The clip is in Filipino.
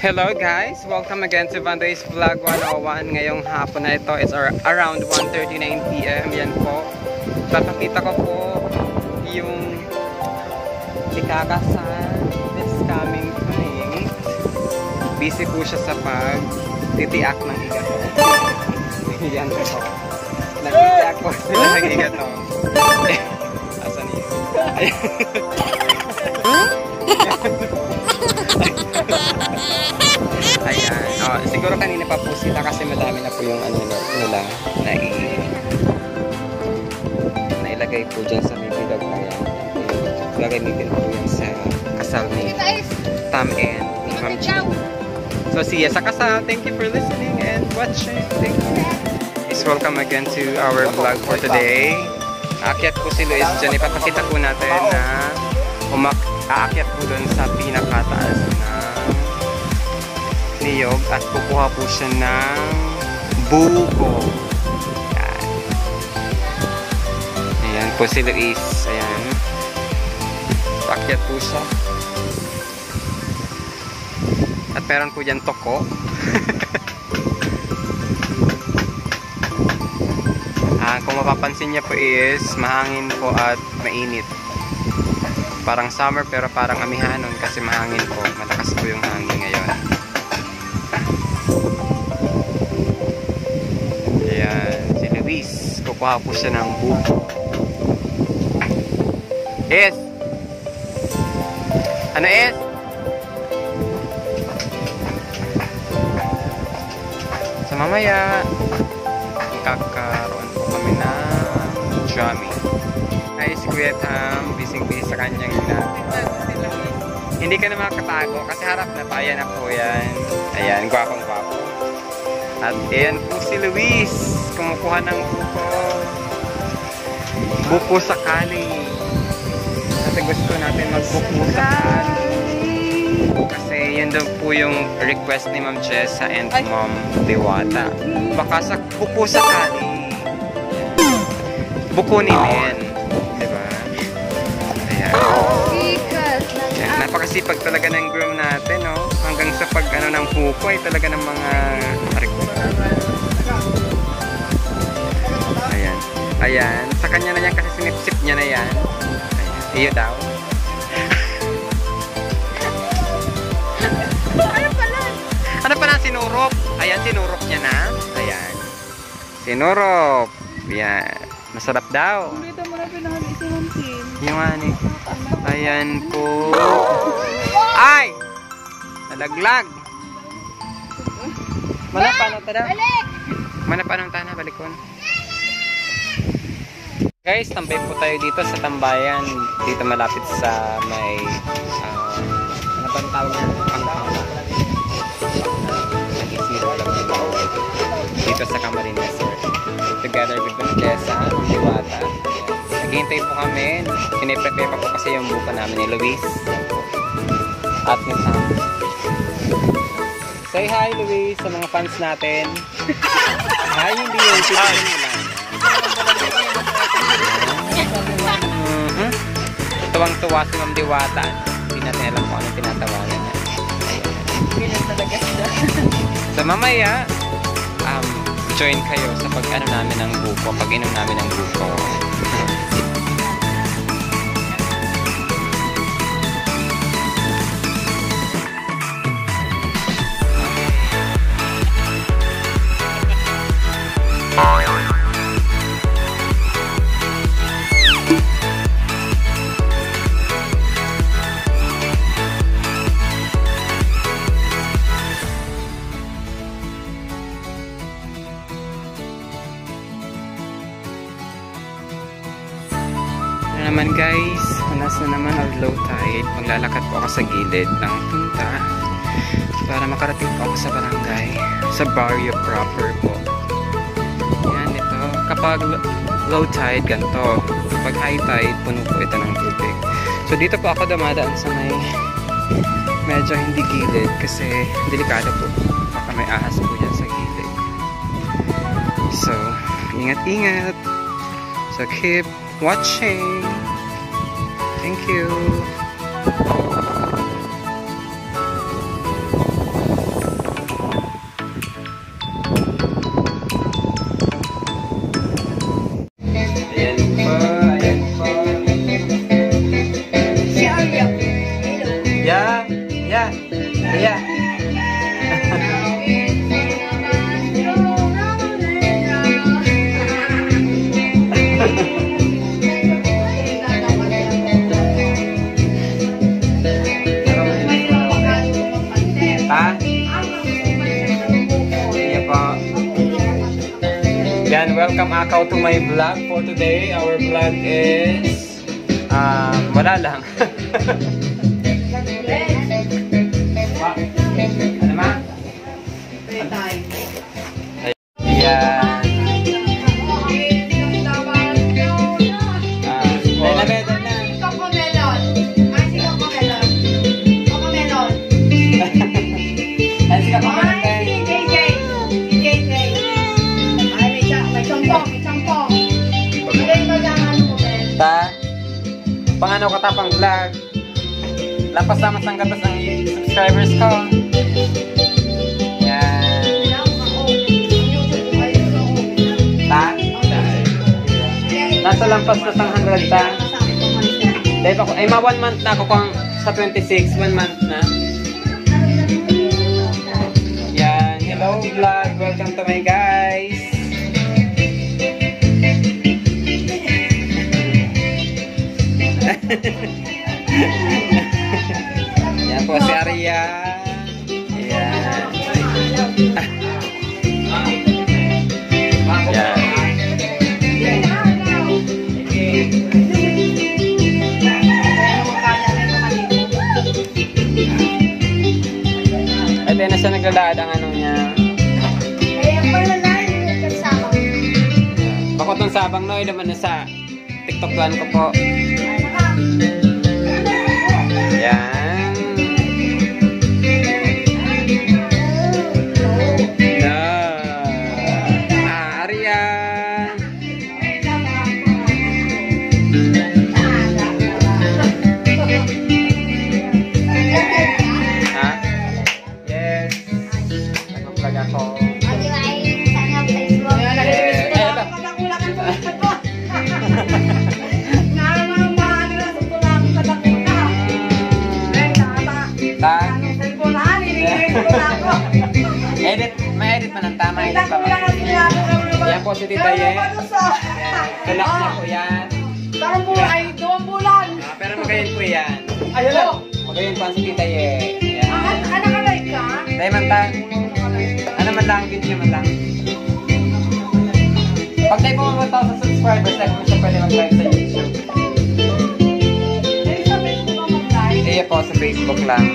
Hello guys! Welcome again to Vandoy's Vlog 101. Ngayong hapon na ito, it's around 1:39 PM. Yan po. Papakita ko po yung ikakasal this coming May. Busy po siya sa pag-titiak ng igato. Yan po. Nag-titiak po sila ng igato. Asan yun? Ayan. Oh, siguro kanina pa po sila kasi madami na po yung ano nila nailagay po dyan sa bibigag na yan. Gagamitin po yan sa kasal ni Tam and ni Ma'am G. So see ya sa kasal. Thank you for listening and watching. Thank you. Is welcome again to our vlog for today. Aakyat po si Luis dyan. Ipapakita po natin na aakyat po dun sa pinakataas na niyog at kukuha po siya ng buko. Ayan. Ayan po si Luis. Ayan. Paakyat po siya. At meron po dyan toko. Kung mapapansin niya po is mahangin po at mainit. Parang summer pero parang amihanon kasi mahangin po. Malakas po yung hangin ngayon. Ayan, si Luis. Kukuha po siya ng buko. Es! Ano Es? So mamaya, kakaroon po kami ng jamming. Ay, si Kuya Tam, busy-busy sa kanyang hindi ka na makatago kasi harap na pa. Ayan na po yan. Ayan, gwapong-gwapo. At ayan po si Luis. Kumukuha ng buko. Buko sa kali. Kasi gusto natin magbuko sa kali. Kasi yan daw po yung request ni Ma'am Jessa and Ma'am Diwata. Baka sa buko sa kali. Buko ni Men. Diba? Ayan. Napakasipag talaga ng groom natin, no? Hanggang sa pag ano ng buko ay talaga ng mga ayan. Ayan. Sa kanya na yan kasi sinipsip niya na yan. Ayan. Iyo daw. Ano pala? Ano pala sinurop? Ayan, sinurop niya na. Ayan. Sinurop. Ayan. Masarap daw. Dito mo na pinahali-isinuntin. Yung ano. Ayan po. Ay! Nalaglag. Manapano tada? Balik! Manapano tada? Balikon. Guys, tambay po tayo dito sa tambayan. Dito malapit sa may ano ba ang tawag niya? Pangkama. Nag-isiro lang ng bawal. Dito sa Camarines, sir. Together with Ma'am Jessa, Ma'am Diwata. Naghihintay po kami. Piniprepare pa po kasi yung buko namin ni Luis. At ni Sam. Say hi, Luis, sa mga fans natin. Hi, hindi yun. Hi. Tuwang-tuwa si Ma'am Diwata. Hindi natin alam kung anong tinatawanan niya. Piling talaga siya. So mamaya, join kayo sa pag-ano namin ng buko, pag-inom namin ng buko. Naman guys, nasa naman ang low tide. Maglalakad po ako sa gilid ng punta para makarating po ako sa barangay, sa barrio proper po. Yan ito, kapag low tide ganito, kapag high tide puno po ito ng tubig. So dito po ako dumadaan sa may medyo hindi gilid kasi delikado po, baka may ahas po dyan sa gilid. So ingat-ingat. So keep watching. Thank you. Kuya. Ha? Iya po. Yan, welcome Akaw to my vlog for today. Our vlog is wala lang. Ano ma? Ayan. Pangano ka tapang vlog. Lapas sama sang gatas ang subscribers ko. Yan. Ta? Nasa lampas na sang 100 ta. Dahil ako, ay 1 month na ako kung sa 26, 1 month na. Yan. Hello vlog. Welcome to my guys. Yan po si Arya. Yan. Yan. Ito na siya naglalakad ang ano niya. Bakot ng sabang no, naman na sa TikTok plan ko po. Yan. Arian. Ha? Yes. Nag-vlog ako. May edit man ang tama. Edit pa man. Yan po si Tita Ye. Kalak niya po yan. Parang po ay 2 bulan. Pero magayon po yan. Ayun lang. Magayon po si Tita Ye. Anak alay ka? Dahil man ta. Ano man lang, video man lang. Pag tayo po 1,000 subscribers, tayo po siya pwede mag-live sa YouTube. Sa Facebook ka mag-live? Iya po, sa Facebook lang.